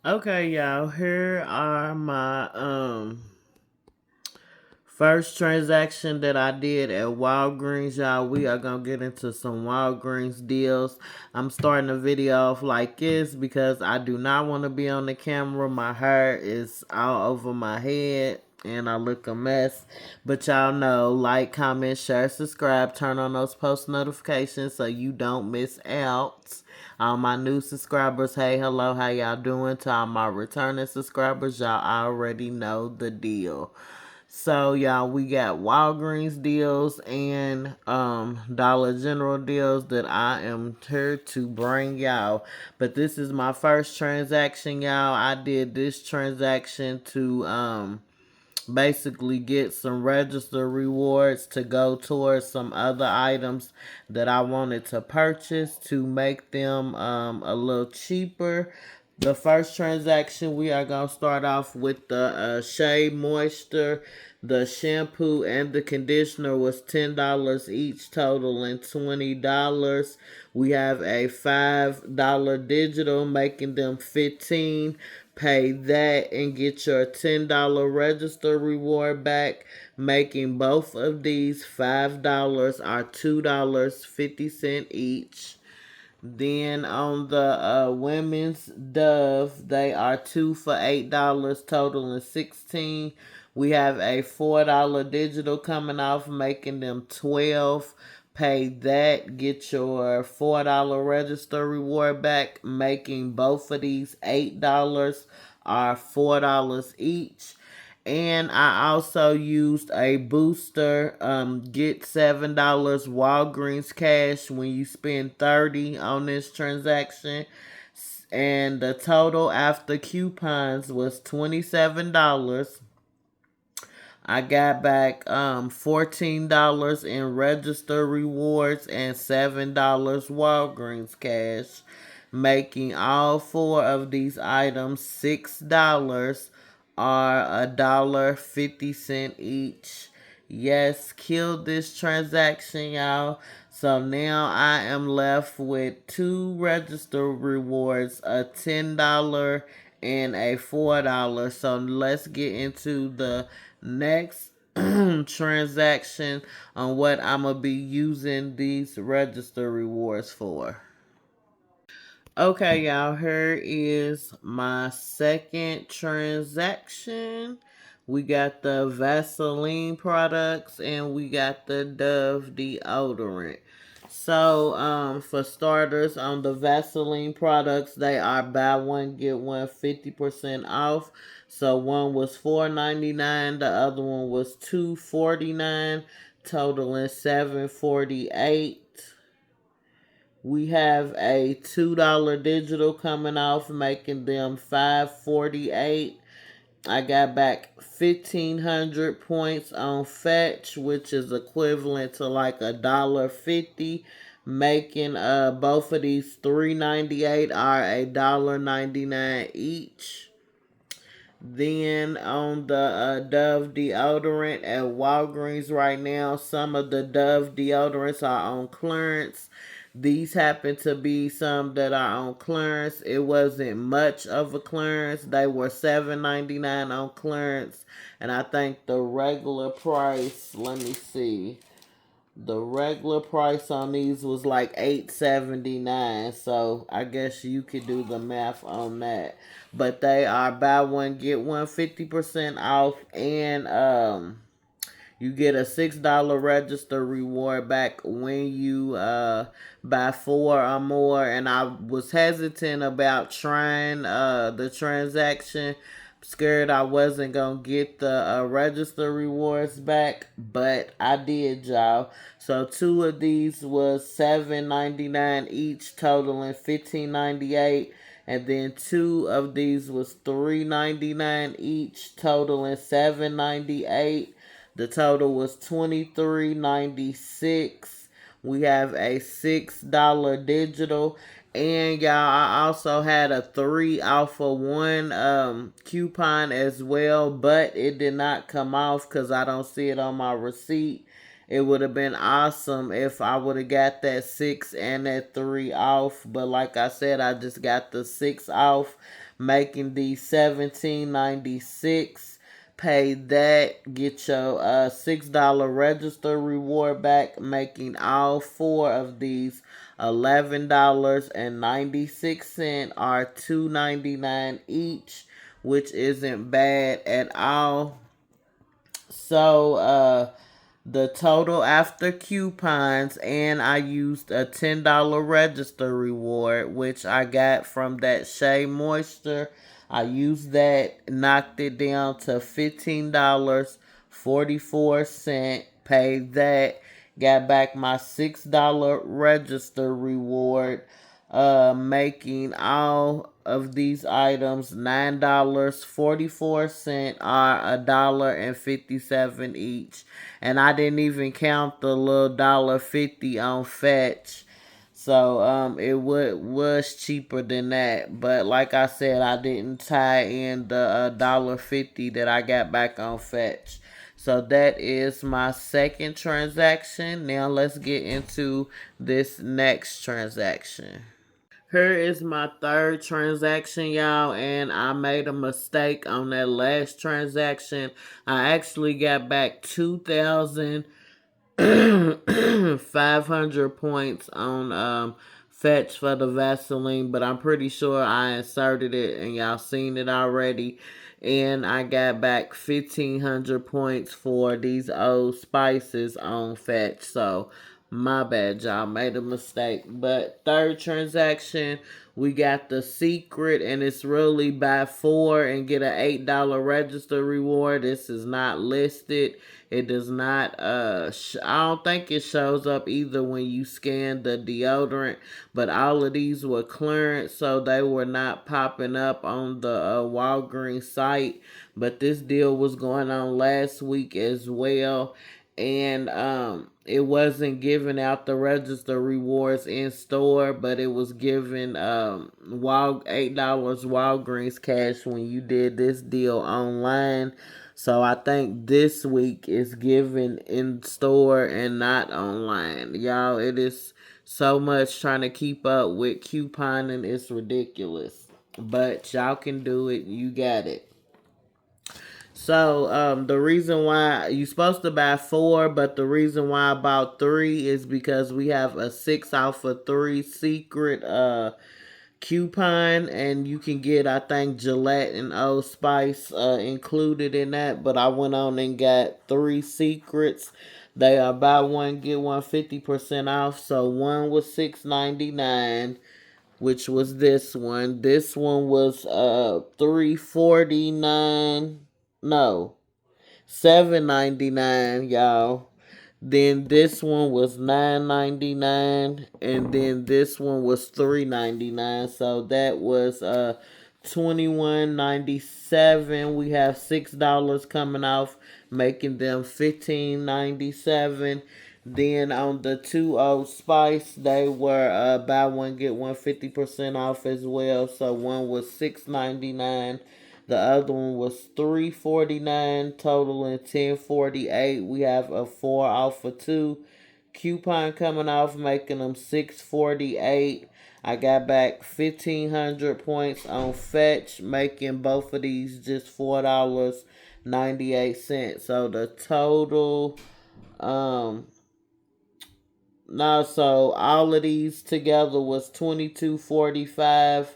Okay, y'all, here are my first transaction that I did at Walgreens, y'all. We are gonna get into some Walgreens deals. I'm starting the video off like this because I do not want to be on the camera. My hair is all over my head and I look a mess. But y'all know, like, comment, share, subscribe, turn on those post notifications so you don't miss out. All my new subscribers, hey, hello, how y'all doing? To all my returning subscribers, y'all already know the deal. So y'all, we got Walgreens deals and Dollar General deals that I am here to bring y'all. But this is my first transaction, y'all. I did this transaction to basically get some register rewards to go towards some other items that I wanted to purchase to make them a little cheaper. The first transaction, we are going to start off with the Shea Moisture. The shampoo and the conditioner was $10 each, totaling $20. We have a $5 digital, making them 15. Pay that and get your $10 register reward back, making both of these $5 are $2.50 each. Then on the women's Dove, they are two for $8, totaling 16. We have a $4 digital coming off, making them 12. Pay that, get your $4 register reward back, making both of these $8 are $4 each. And I also used a booster, get $7 Walgreens cash when you spend 30 on this transaction. And the total after coupons was $27. I got back $14 in register rewards and $7 Walgreens cash, making all four of these items $6 are $1.50 each. Yes, killed this transaction, y'all. So now I am left with two register rewards, a $10 and a $4. So let's get into the next transaction on what I'm gonna be using these register rewards for. Okay, y'all, here is my second transaction. We got the Vaseline products and we got the Dove deodorant. So, for starters, on the Vaseline products, they are buy one get one 50% off. So one was $4.99, the other one was $2.49, totaling $7.48. We have a $2 digital coming off, making them $5.48. I got back 1,500 points on Fetch, which is equivalent to like $1.50, making both of these $3.98 are $1.99 each. Then on the Dove deodorant at Walgreens right now, some of the Dove deodorants are on clearance. These happen to be some that are on clearance. It wasn't much of a clearance. They were $7.99 on clearance. And I think the regular price, let me see. The regular price on these was like $8.79, so I guess you could do the math on that. But they are buy one get one 50% off, and you get a $6 register reward back when you buy four or more. And I was hesitant about trying the transaction. Scared I wasn't gonna get the register rewards back, but I did, y'all. So two of these was $7.99 each, totaling $15.98. And then two of these was $3.99 each, totaling $7.98. The total was $23.96. We have a $6 digital. And y'all, I also had a 3 off of one coupon as well, but it did not come off because I don't see it on my receipt. It would have been awesome if I would have got that 6 and that 3 off. But like I said, I just got the 6 off, making the 17.96. Pay that, get your $6 register reward back, making all four of these $11.96 are $2.99 each, which isn't bad at all. So the total after coupons, and I used a $10 register reward, which I got from that Shea Moisture. I used that, knocked it down to $15.44. Paid that, got back my $6 register reward, making all of these items $9.44 are $1.57 each. And I didn't even count the little $1.50 on Fetch. So it was cheaper than that. But like I said, I didn't tie in the $1.50 that I got back on Fetch. So that is my second transaction. Now let's get into this next transaction. Here is my third transaction, y'all, and I made a mistake on that last transaction. I actually got back 2,500 points on Fetch for the Vaseline, but I'm pretty sure I inserted it and y'all seen it already. And I got back 1,500 points for these old spices on Fetch. So my bad, y'all. Made a mistake. But third transaction, we got the secret, and it's really buy four and get an $8 register reward. This is not listed. It does not, I don't think it shows up either when you scan the deodorant, but all of these were clearance, so they were not popping up on the Walgreens site. But this deal was going on last week as well, and it wasn't giving out the register rewards in store, but it was giving $8 Walgreens cash when you did this deal online. So I think this week is given in store and not online. Y'all, it is so much trying to keep up with couponing. It's ridiculous. But y'all can do it. You got it. So the reason why you're supposed to buy four, but the reason why I bought three is because we have a 6 off of 3 secret coupon, and you can get, I think, Gillette and Old Spice included in that. But I went on and got 3 secrets. They are buy one get one 50% off. So one was $6.99, which was this one. This one was $3.49. No, $7.99, y'all. Then this one was $9.99, and then this one was $3.99. So that was $21.97. We have $6 coming off, making them $15.97. Then on the 2 Old Spice, they were buy one get one 50% off as well. So one was $6.99. The other one was $3.49, totaling $10.48. We have a 4 off of 2 coupon coming off, making them $6.48. I got back 1,500 points on Fetch, making both of these just $4.98. So the total, no, so all of these together was $22.45.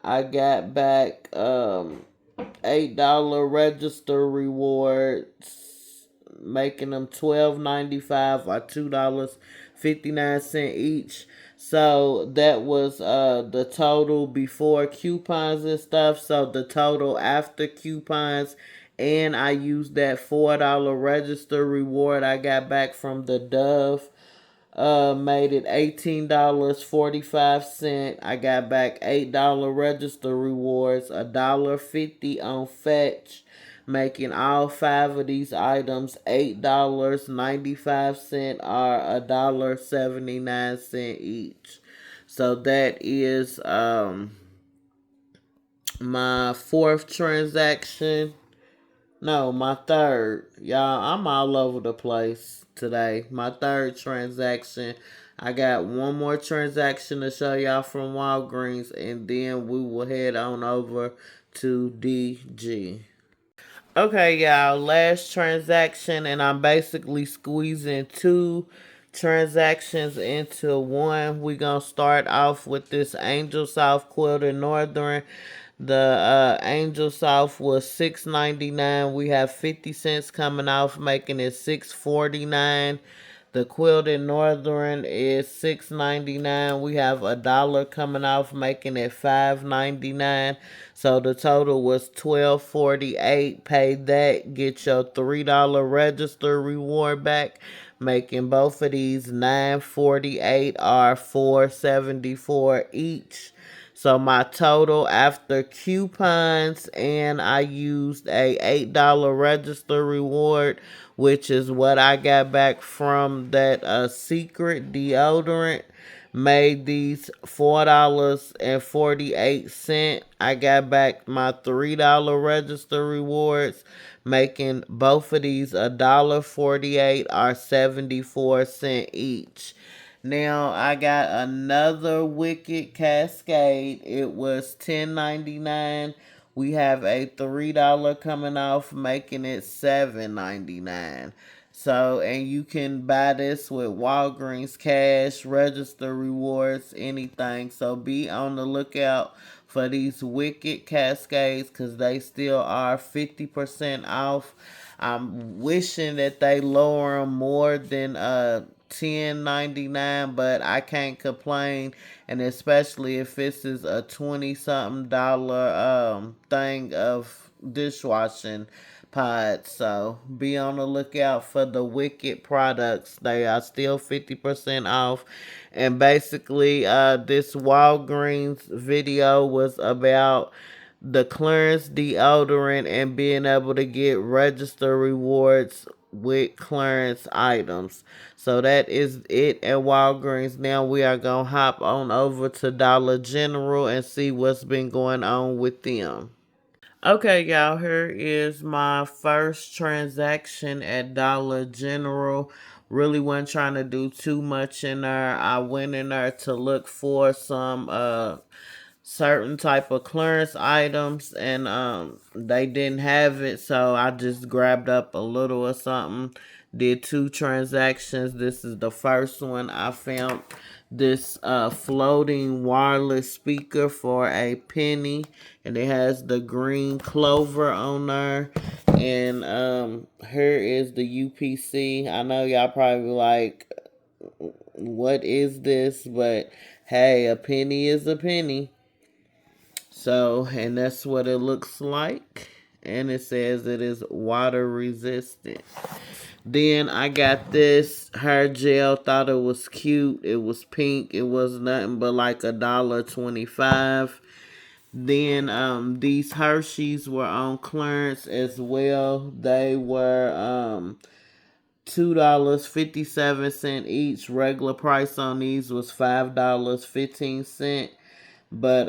I got back $8 register rewards, making them $12.95 or $2.59 each. So that was the total before coupons and stuff. So the total after coupons, and I used that $4 register reward I got back from the Dove, made it $18.45. I got back $8 register rewards, $1.50 on Fetch, making all 5 of these items $8.95 or $1.79 each. So that is my fourth transaction. No, my third. Y'all, I'm all over the place today. My third transaction. I got one more transaction to show y'all from Walgreens, and then we will head on over to DG. Okay, y'all, last transaction, and I'm basically squeezing two transactions into one. We're going to start off with this Angel South Quilted Northern. The Angel South was $6.99. We have 50 cents coming off, making it $6.49. The Quilted Northern is $6.99. We have a dollar coming off, making it $5.99. So the total was $12.48. Pay that, get your $3 register reward back, making both of these $9.48 or $4.74 each. So my total after coupons, and I used a $8 register reward, which is what I got back from that secret deodorant, made these $4.48. I got back my $3 register rewards, making both of these $1.48 or 74 cents each. Now I got another Wicked Cascade. It was $10.99. We have a $3 coming off, making it $7.99. So, and you can buy this with Walgreens cash, register rewards, anything. So be on the lookout for these Wicked Cascades, because they still are 50% off. I'm wishing that they lower them more than $10.99, but I can't complain, and especially if this is a 20 something dollar thing of dishwashing pods. So be on the lookout for the Wicked products. They are still 50% off. And basically this Walgreens video was about the clearance deodorant and being able to get register rewards with clearance items. So that is it at Walgreens. Now we are going to hop on over to Dollar General and see what's been going on with them. Okay, y'all, here is my first transaction at Dollar General. Really wasn't trying to do too much in there. I went in there to look for some certain type of clearance items, and they didn't have it, so I just grabbed up a little or something. Did two transactions. This is the first one. I found this floating wireless speaker for a penny, and it has the green clover on there. And here is the UPC. I know y'all probably like, what is this? But hey, a penny is a penny. So, and that's what it looks like. And it says it is water resistant. Then I got this hair gel. Thought it was cute. It was pink. It was nothing but like $1.25. Then these Hershey's were on clearance as well. They were $2.57 each. Regular price on these was $5.15. But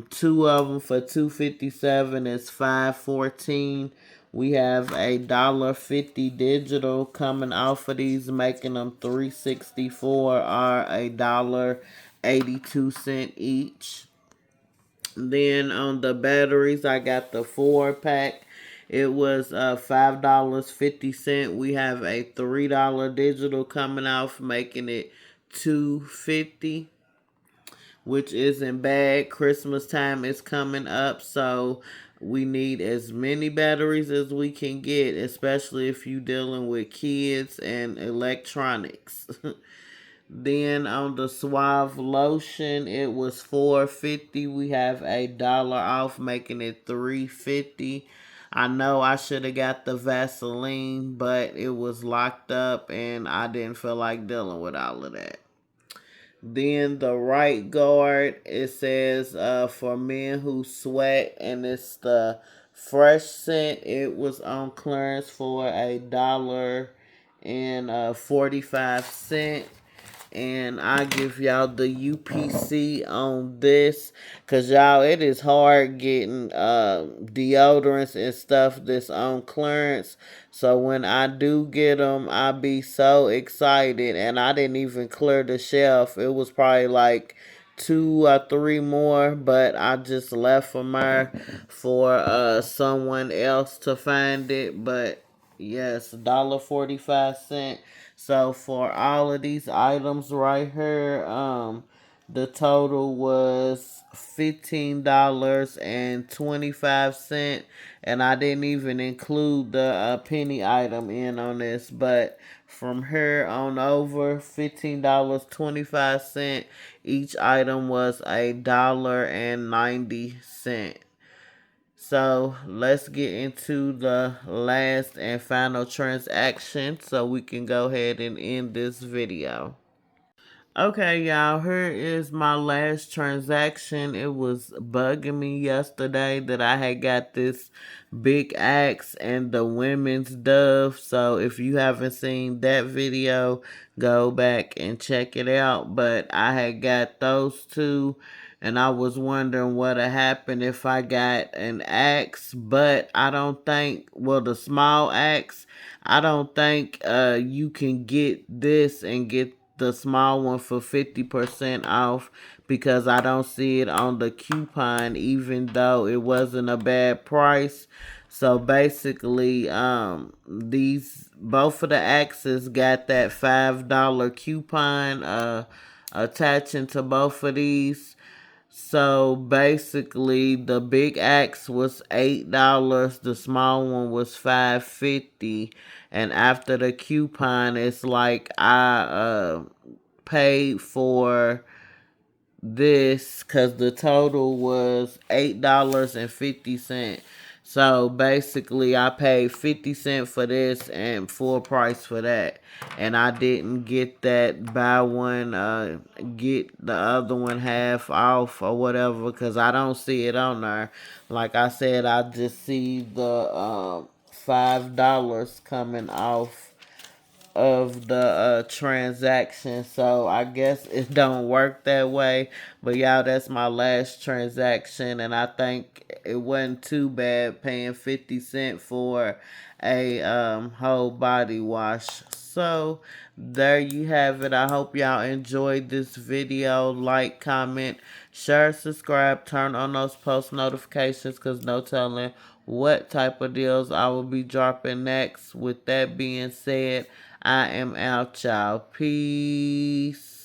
two of them for $2.57 is $5.14. We have $1.50 digital coming off of these, making them $3.64 or $1.82 each. Then on the batteries, I got the 4-pack. It was $5.50. We have a $3 digital coming off, making it $2.50, which isn't bad. Christmas time is coming up, so we need as many batteries as we can get, especially if you're dealing with kids and electronics. Then on the Suave lotion, it was $4.50. We have $1 off, making it $3.50. I know I should have got the Vaseline, but it was locked up and I didn't feel like dealing with all of that. Then the right guard, it says for men who sweat, and it's the fresh scent. It was on clearance for $1.45. and I give y'all the UPC on this, cause y'all, it is hard getting deodorants and stuff that's on clearance. So when I do get them, I be so excited, and I didn't even clear the shelf. It was probably like two or three more, but I just left them there for someone else to find it. But yes, $1.45. So for all of these items right here, the total was $15.25, and I didn't even include the penny item in on this. But from here on over, $15.25. Each item was $1.90. So let's get into the last and final transaction so we can go ahead and end this video. Okay, y'all, here is my last transaction. It was bugging me yesterday that I had got this big axe and the women's dove. So if you haven't seen that video, go back and check it out. But I had got those two, and I was wondering what would happen if I got an axe. But I don't think, well, the small axe, I don't think you can get this and get the small one for 50% off, because I don't see it on the coupon, even though it wasn't a bad price. So basically, these, both of the axes got that $5 coupon attaching to both of these. So basically, the big axe was $8. The small one was $5.50, and after the coupon, it's like I paid for this because the total was $8.50. So basically, I paid 50 cents for this and full price for that, and I didn't get that buy one get the other one half off or whatever, because I don't see it on there. Like I said, I just see the $5 coming off of the transaction. So I guess it don't work that way. But y'all, that's my last transaction, and I think it wasn't too bad paying 50 cents for a whole body wash. So there you have it. I hope y'all enjoyed this video. Like, comment, share, subscribe, turn on those post notifications, because no telling what type of deals I will be dropping next. With that being said, I am out, y'all. Peace.